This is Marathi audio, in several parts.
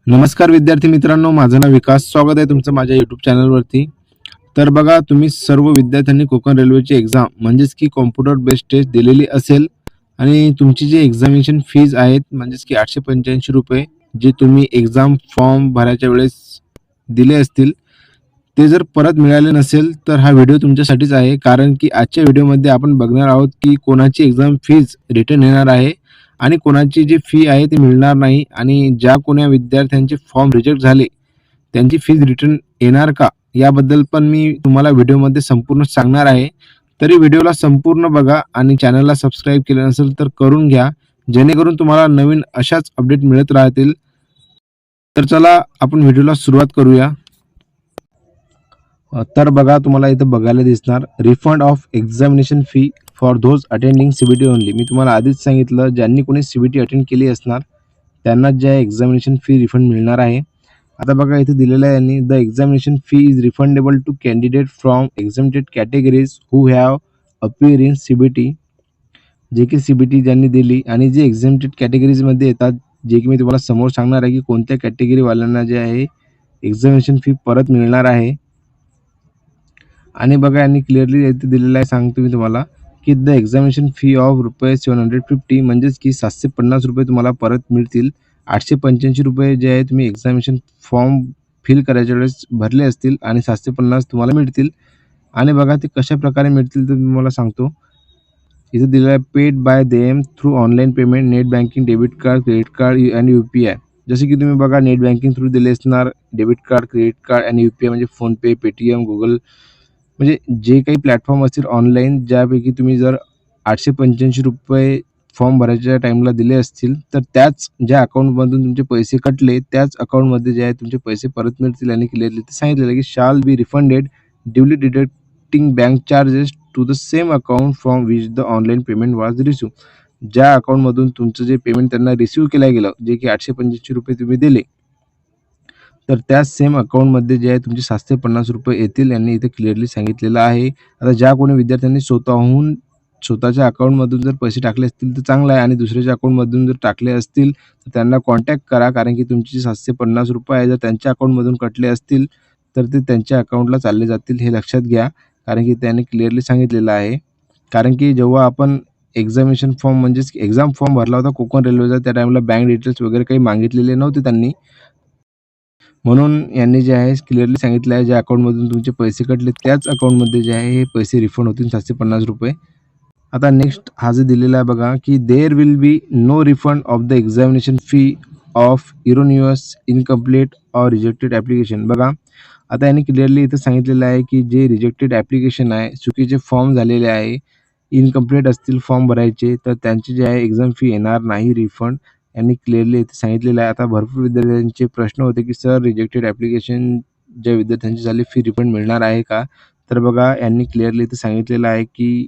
नमस्कार विद्यार्थी मित्रांनो, माझं नाव विकास. स्वागत आहे तुमचं माझ्या यूट्यूब चॅनलवरती. तर बघा, तुम्ही सर्व विद्यार्थ्यांनी कोकण रेल्वेची एक्झाम म्हणजेच की कॉम्प्युटर बेस्ड टेस्ट दिलेली असेल आणि तुमची जी एक्झामिनेशन फीज आहेत म्हणजेच की ₹885 जे तुम्ही एक्झाम फॉर्म भरायच्या वेळेस दिले असतील, ते जर परत मिळाले नसेल तर हा व्हिडिओ तुमच्यासाठीच आहे. कारण की आजच्या व्हिडिओमध्ये आपण बघणार आहोत की कोणाची एक्झाम फीज रिटर्न येणार आहे आणि कोणाची जी फी आहे ती मिळणार नाही आणि ज्या कोण्या विद्यार्थ्यांचे फॉर्म रिजेक्ट झाले त्यांची फीज रिटर्न येणार का, याबद्दल पण मी तुम्हाला व्हिडिओमध्ये संपूर्ण सांगणार आहे. तरी व्हिडिओला संपूर्ण बघा आणि चॅनलला सबस्क्राईब केलं नसेल तर करून घ्या, जेणेकरून तुम्हाला नवीन अशाच अपडेट मिळत राहतील. तर चला आपण व्हिडिओला सुरुवात करूया. तर बघा, तुम्हाला इथं बघायला दिसणार refund of examination fee for those attending CBT only. मी तुम्हाला आधीच सांगितलं, ज्यांनी कोणी सीबीटी अटेंड केली असणार त्यांना जे आहे एक्झामिनेशन फी रिफंड मिळणार आहे. आता बघा, इथे दिलेलं आहे यांनी, the examination fee is refundable to candidate from exempted categories who have appear in CBT. जे की सीबीटी ज्यांनी दिली आणि जे एक्झामटेड कॅटेगरीजमध्ये येतात, जे की मी तुम्हाला समोर सांगणार आहे की कोणत्या कॅटेगरीवाल्यांना जे आहे एक्झामिनेशन फी परत मिळणार आहे. आणि बघा, यांनी क्लिअरली इथे दिलेलं आहे, सांगतो मी तुम्हाला की द एक्झामिनेशन फी ऑफ ₹750 म्हणजेच की ₹750 तुम्हाला परत मिळतील. ₹885 जे आहे तुम्ही एक्झामिनेशन फॉर्म फिल करायच्या वेळेस भरले असतील आणि 750 तुम्हाला मिळतील. आणि बघा ते कशा प्रकारे मिळतील ते तुम्हाला सांगतो. इथे दिलेलं आहे, paid by them through online payment, net banking, debit card, credit card आणि UPI. जसे की तुम्ही बघा, नेट बँकिंग थ्रू दिले असणार, डेबिट कार्ड, क्रेडिट कार्ड आणि UPI म्हणजे फोनपे, पेटीएम, गुगल, म्हणजे जे काही प्लॅटफॉर्म असतील ऑनलाईन, ज्यापैकी तुम्ही जर ₹885 फॉर्म भरायच्या टाईमला दिले असतील तर त्याच ज्या अकाउंटमधून तुमचे पैसे कटले त्याच अकाउंटमध्ये जे आहे तुमचे पैसे परत मिळतील. आणि क्लिअरली ते सांगितलेलं आहे की shall be refunded duly deducting bank charges to the same account from which the online payment was receive. ज्या अकाउंटमधून तुमचं जे पेमेंट त्यांना रिसीव्ह केलं गेलं, जे की ₹885 तुम्ही दिले, तर त्याच सेम अकाउंटमध्ये जे आहे तुमचे ₹750 येतील, यांनी इथे क्लिअरली सांगितलेलं आहे. आता ज्या कोणी विद्यार्थ्यांनी स्वतःहून स्वतःच्या अकाउंटमधून जर पैसे टाकले असतील तर चांगलं आहे, आणि दुसऱ्याच्या अकाउंटमधून जर टाकले असतील तर त्यांना कॉन्टॅक्ट करा. कारण की तुमचे ₹750 आहे, जर त्यांच्या अकाउंटमधून कटले असतील तर ते त्यांच्या अकाउंटला चालले जातील, हे लक्षात घ्या. कारण की त्यांनी क्लिअरली सांगितलेलं आहे. कारण की जेव्हा आपण एक्झामिनेशन फॉर्म म्हणजेच एक्झाम फॉर्म भरला होता कोकण रेल्वेचा, त्या टाईमला बँक डिटेल्स वगैरे काही मागितलेले नव्हते त्यांनी. म्हणून यांनी जे आहे क्लिअरली सांगितलं आहे, ज्या अकाउंटमधून तुमचे पैसे कटले त्याच अकाउंटमध्ये जे आहे हे पैसे रिफंड होतील ₹750. आता नेक्स्ट हा जो दिलेला आहे बघा, की there will be no refund of the examination fee of erroneous, incomplete or rejected application. बघा, आता यांनी क्लिअरली इथं सांगितलेलं आहे की जे रिजेक्टेड ॲप्लिकेशन आहे, चुकीचे फॉर्म झालेले आहे, इनकम्प्लीट असतील फॉर्म भरायचे, तर त्यांची जे आहे एक्झाम फी येणार नाही रिफंड. यांनी क्लिअरली इथे सांगितलेलं आहे. आता भरपूर विद्यार्थ्यांचे प्रश्न होते की सर, रिजेक्टेड ॲप्लिकेशन ज्या विद्यार्थ्यांची झाली फी रिफंड मिळणार आहे का? तर बघा, यांनी क्लिअरली इथे सांगितलेलं आहे की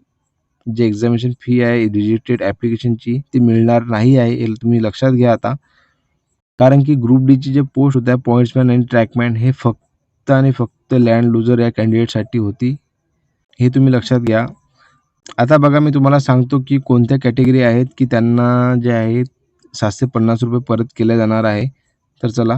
जे एक्झामिनेशन फी आहे रिजेक्टेड ॲप्लिकेशनची ती मिळणार नाही आहे, हे तुम्ही लक्षात घ्या आता. कारण की ग्रुप डीची जे पोस्ट होत्या पॉईंट्समॅन आणि ट्रॅकमॅन, हे फक्त आणि फक्त लँड लुजर या कॅन्डिडेटसाठी होती, हे तुम्ही लक्षात घ्या. आता बघा, मी तुम्हाला सांगतो की कोणत्या कॅटेगरी आहेत की त्यांना जे आहे ₹750 परत केले जाणार आहे. तर चला,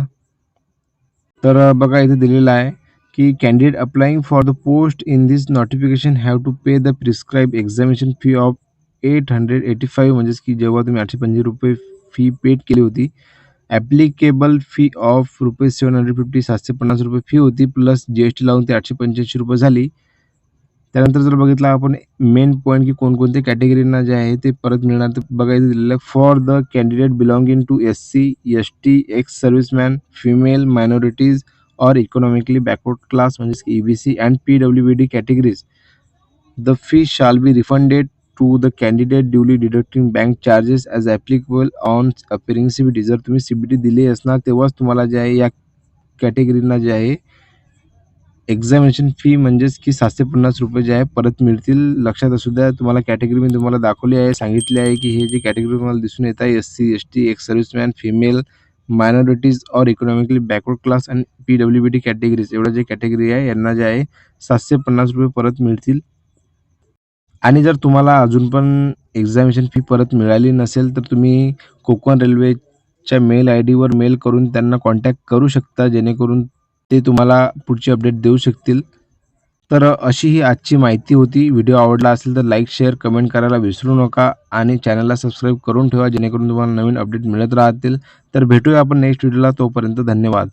तर बघा इथे दिलेलं आहे की candidate applying for the post in this notification have to pay the prescribe examination fee of 885, म्हणजेच की जेव्हा तुम्ही ₹885 फी पेड केली होती, ॲप्लिकेबल फी ऑफ ₹750, ₹750 फी होती, प्लस GST लावून ते ₹885 झाली. त्यानंतर जर बघितलं आपण मेन पॉईंट की कोणकोणत्या कॅटेगरीना जे आहे ते परत मिळणार, तर बघायचं दिलेलं आहे, for the candidate belonging to SC, ST, ex serviceman, female, minorities or economically backward class म्हणजेच EBC and PWD categories, the fee shall be refunded to the candidate duly deducting bank charges as applicable on appearing CBT. जर तुम्ही CBT दिली असणार तेव्हाच तुम्हाला जे आहे या कॅटेगरीना जे आहे एक्झामिनेशन फी म्हणजेच की ₹750 जे आहे परत मिळतील. लक्षात असू द्या. तुम्हाला कॅटेगरी मी तुम्हाला दाखवली आहे, सांगितले आहे की हे जे कॅटेगरी तुम्हाला दिसून येत आहे SC, ST, ex serviceman, female, minorities or economically backward class आणि PWD कॅटेगरीज, एवढ्या जे कॅटेगरी आहे यांना जे आहे ₹750 परत मिळतील. आणि जर तुम्हाला अजून पण एक्झामिनेशन फी परत मिळाली नसेल तर तुम्ही कोकण रेल्वे कॉलेजच्या मेल ID वर मेल करून त्यांना कॉन्टॅक्ट करू शकता, जेणेकरून ते तुम्हाला पुढची अपडेट देऊ शकतील. तर अशी ही आजची माहिती होती. व्हिडिओ आवडला असेल तर लाईक, शेअर, कमेंट करायला विसरू नका आणि चॅनलला सबस्क्राईब करून ठेवा, जेणेकरून तुम्हाला नवीन अपडेट मिळत राहतील. तर भेटूया आपण नेक्स्ट व्हिडिओला. तोपर्यंत धन्यवाद.